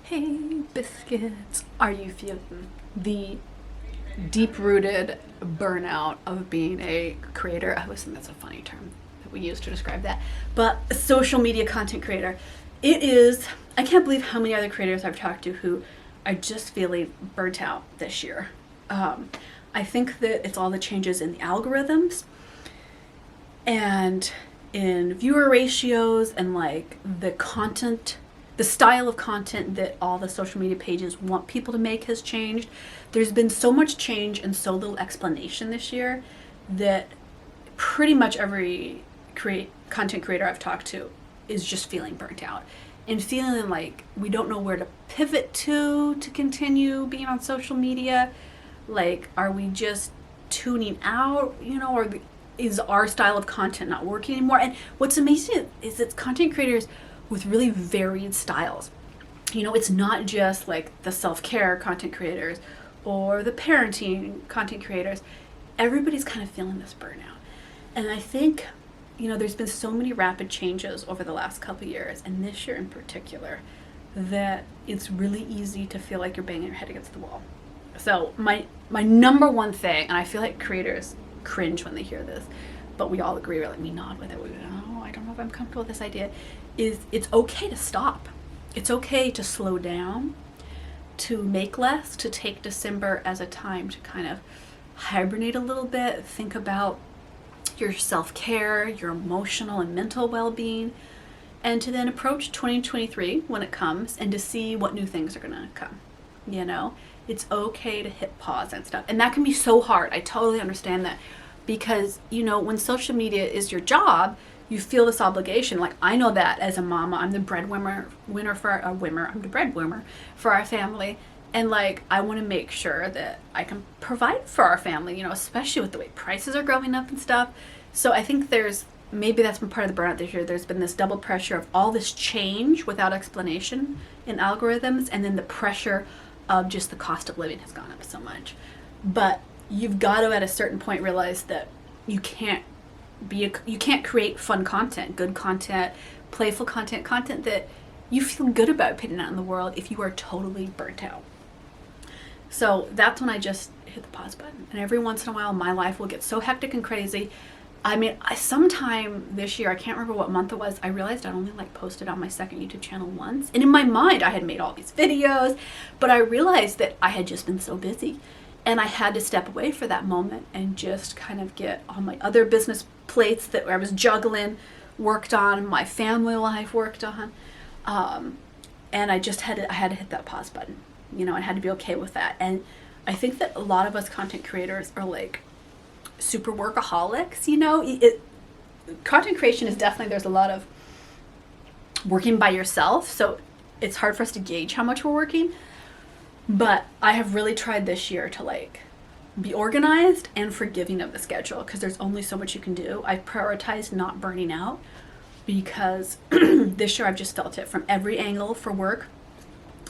Hey, biscuits. Are you feeling the deep-rooted burnout of being a creator? I always think that's a funny term that we use to describe that. But a social media content creator, it is, I can't believe how many other creators I've talked to who are just feeling burnt out this year. I think that it's all the changes in the algorithms and in viewer ratios and like the content, the style of content that all the social media pages want people to make has changed. There's been so much change and so little explanation this year that pretty much every content creator I've talked to is just feeling burnt out and feeling like we don't know where to pivot to continue being on social media. Like, are we just tuning out, or is our style of content not working anymore? And what's amazing is it's content creators with really varied styles. It's not just like the self-care content creators or the parenting content creators. Everybody's kind of feeling this burnout. And I think, there's been so many rapid changes over the last couple of years, and this year in particular, that it's really easy to feel like you're banging your head against the wall. So my number one thing, and I feel like creators cringe when they hear this, but we all agree, we nod with it. I don't know if I'm comfortable with this idea, is it's okay to stop. It's okay to slow down, to make less, to take December as a time to kind of hibernate a little bit, think about your self-care, your emotional and mental well-being, and to then approach 2023 when it comes and to see what new things are going to come. It's okay to hit pause and stuff. And that can be so hard. I totally understand that. Because, when social media is your job, you feel this obligation. Like, I know that as a mama, I'm the breadwinner I'm the breadwinner for our family. And like, I want to make sure that I can provide for our family, especially with the way prices are growing up and stuff. So I think maybe that's been part of the burnout this year. There's been this double pressure of all this change without explanation in algorithms, and then the pressure of just the cost of living has gone up so much. But you've got to, at a certain point, realize that you can't create fun content, good content, playful content that you feel good about putting out in the world if you are totally burnt out. So that's when I just hit the pause button. And every once in a while, my life will get so hectic and crazy. Sometime this year, I can't remember what month it was, I realized I'd only posted on my second YouTube channel once. And in my mind, I had made all these videos, but I realized that I had just been so busy. And I had to step away for that moment and just kind of get all my other business plates that I was juggling, worked on, my family life worked on. And I had to hit that pause button. I had to be okay with that. And I think that a lot of us content creators are like super workaholics. Content creation is definitely, there's a lot of working by yourself. So it's hard for us to gauge how much we're working. But I have really tried this year to be organized and forgiving of the schedule, because there's only so much you can do. I've prioritized not burning out because this year I've just felt it from every angle for work.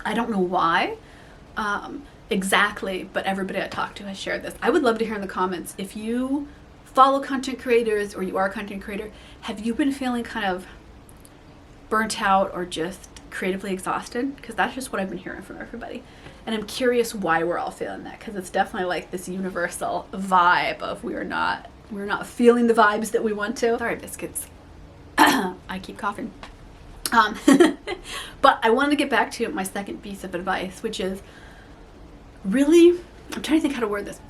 I don't know why exactly, but everybody I talked to has shared this. I would love to hear in the comments, if you follow content creators or you are a content creator, have you been feeling kind of burnt out or just creatively exhausted? Because that's just what I've been hearing from everybody. And I'm curious why we're all feeling that, because it's definitely like this universal vibe of we're not feeling the vibes that we want to. Sorry, biscuits. I keep coughing. But I wanted to get back to my second piece of advice, which is really, I'm trying to think how to word this,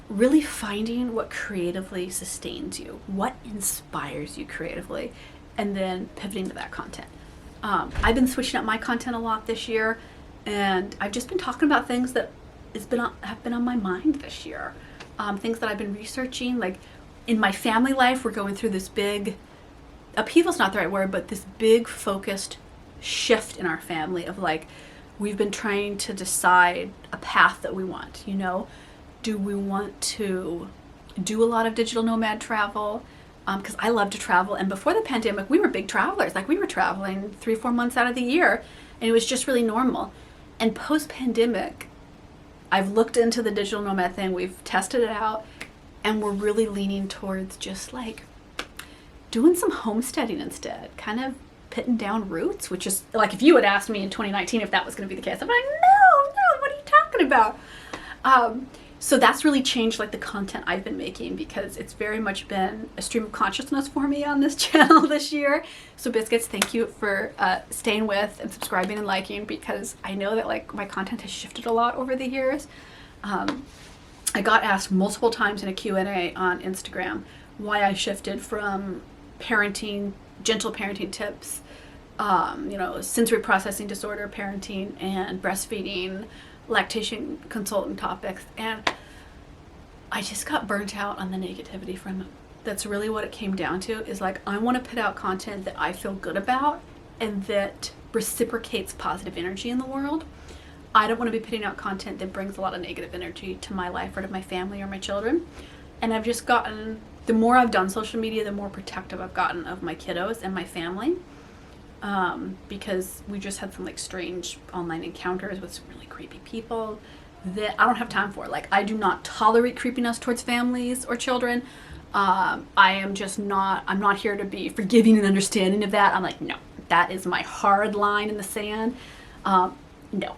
really finding what creatively sustains you, what inspires you creatively, and then pivoting to that content. I've been switching up my content a lot this year, and I've just been talking about things that have been on my mind this year. Things that I've been researching, like in my family life, we're going through this big, upheaval's not the right word, but this big focused shift in our family of we've been trying to decide a path that we want, Do we want to do a lot of digital nomad travel? Because I love to travel, and before the pandemic, we were big travelers. We were traveling 3-4 months out of the year, and it was just really normal. And post-pandemic, I've looked into the digital nomad thing, we've tested it out, and we're really leaning towards just doing some homesteading instead, kind of putting down roots, which is like, if you had asked me in 2019 if that was going to be the case, I'm like, no, what are you talking about? So that's really changed like the content I've been making, because it's very much been a stream of consciousness for me on this channel this year. So Biscuits, thank you for staying with and subscribing and liking, because I know that like my content has shifted a lot over the years. I got asked multiple times in a Q&A on Instagram why I shifted from parenting, gentle parenting tips, sensory processing disorder parenting, and breastfeeding, lactation consultant topics, and I just got burnt out on the negativity from it. That's really what it came down to, is like, I want to put out content that I feel good about and that reciprocates positive energy in the world. I don't want to be putting out content that brings a lot of negative energy to my life or to my family or my children. And I've just gotten, the more I've done social media, the more protective I've gotten of my kiddos and my family. Because we just had some like strange online encounters with some really creepy people that I don't have time for. Like, I do not tolerate creepiness towards families or children. I am just not, I'm not here to be forgiving and understanding of that. I'm like, no, that is my hard line in the sand. No.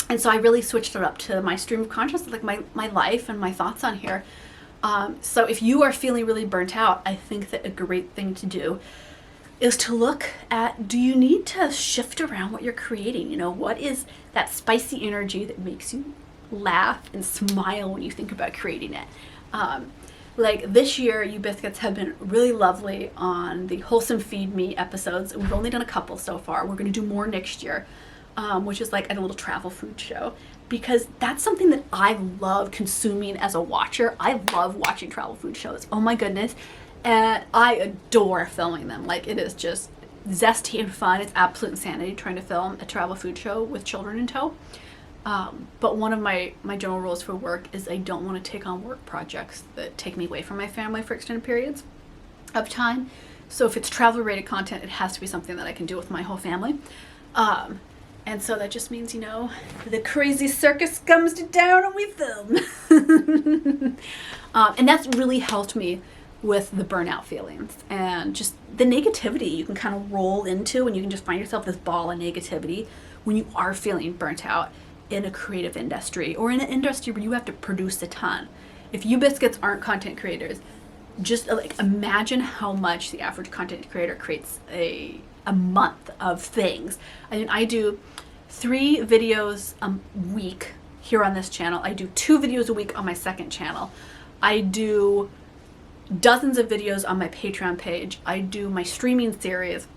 And so I really switched it up to my stream of consciousness, like my life and my thoughts on here. So if you are feeling really burnt out, I think that a great thing to do is to look at, do you need to shift around what you're creating? What is that spicy energy that makes you laugh and smile when you think about creating it? Like this year, you Biscuits have been really lovely on the Wholesome Feed Me episodes. We've only done a couple so far. We're going to do more next year, which is like a little travel food show, because that's something that I love consuming as a watcher. I love watching travel food shows. Oh my goodness. And I adore filming them. Like, it is just zesty and fun. It's absolute insanity trying to film a travel food show with children in tow. But one of my general rules for work is I don't want to take on work projects that take me away from my family for extended periods of time. So if it's travel related content, it has to be something that I can do with my whole family. And so that just means, the crazy circus comes to town and we film. And that's really helped me with the burnout feelings and just the negativity you can kind of roll into, and you can just find yourself this ball of negativity when you are feeling burnt out in a creative industry or in an industry where you have to produce a ton. If you Biscuits aren't content creators, just like imagine how much the average content creator creates a month of things. I mean, I do 3 videos a week here on this channel. I do 2 videos a week on my second channel. I do dozens of videos on my Patreon page. I do my streaming series.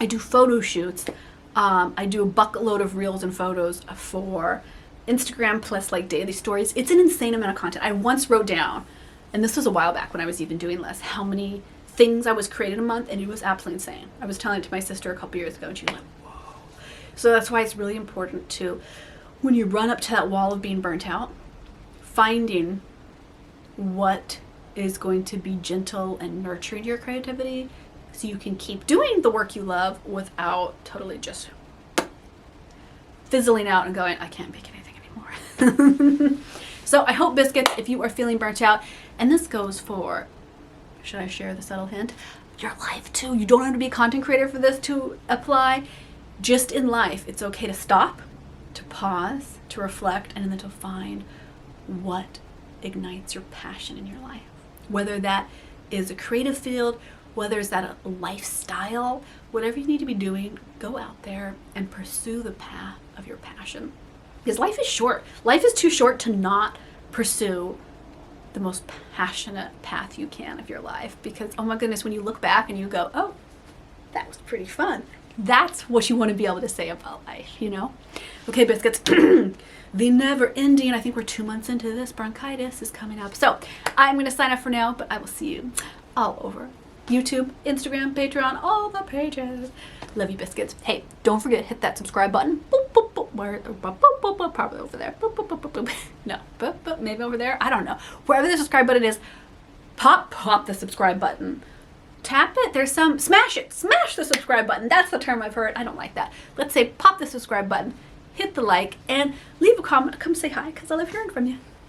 I do photo shoots. I do a bucket load of reels and photos for Instagram, plus like daily stories. It's an insane amount of content. I once wrote down, and this was a while back when I was even doing less, how many things I was creating a month, and it was absolutely insane. I was telling it to my sister a couple years ago, and she was like, whoa. So that's why it's really important to, when you run up to that wall of being burnt out, finding what is going to be gentle and nurturing your creativity, so you can keep doing the work you love without totally just fizzling out and going, I can't make anything anymore. So I hope Biscuits, if you are feeling burnt out, and this goes for, should I share the subtle hint? Your life too. You don't have to be a content creator for this to apply. Just in life, it's okay to stop, to pause, to reflect, and then to find what ignites your passion in your life. Whether that is a creative field, whether it's that a lifestyle, whatever you need to be doing, go out there and pursue the path of your passion. Because life is short. Life is too short to not pursue the most passionate path you can of your life. Because, oh my goodness, when you look back and you go, oh, that was pretty fun. That's what you want to be able to say about life, Okay, Biscuits. The never ending, I think we're 2 months into this, bronchitis is coming up. So I'm going to sign off for now, but I will see you all over YouTube, Instagram, Patreon, all the pages. Love you, Biscuits. Hey, don't forget, hit that subscribe button. Boop, boop, boop. Where, boop, boop, boop, boop, probably over there. Boop, boop, boop, boop, boop. No, boop, boop, maybe over there. I don't know. Wherever the subscribe button is, pop the subscribe button. Tap it. There's some, smash it. Smash the subscribe button. That's the term I've heard. I don't like that. Let's say pop the subscribe button, hit the like, and leave a comment. Come say hi, because I love hearing from you.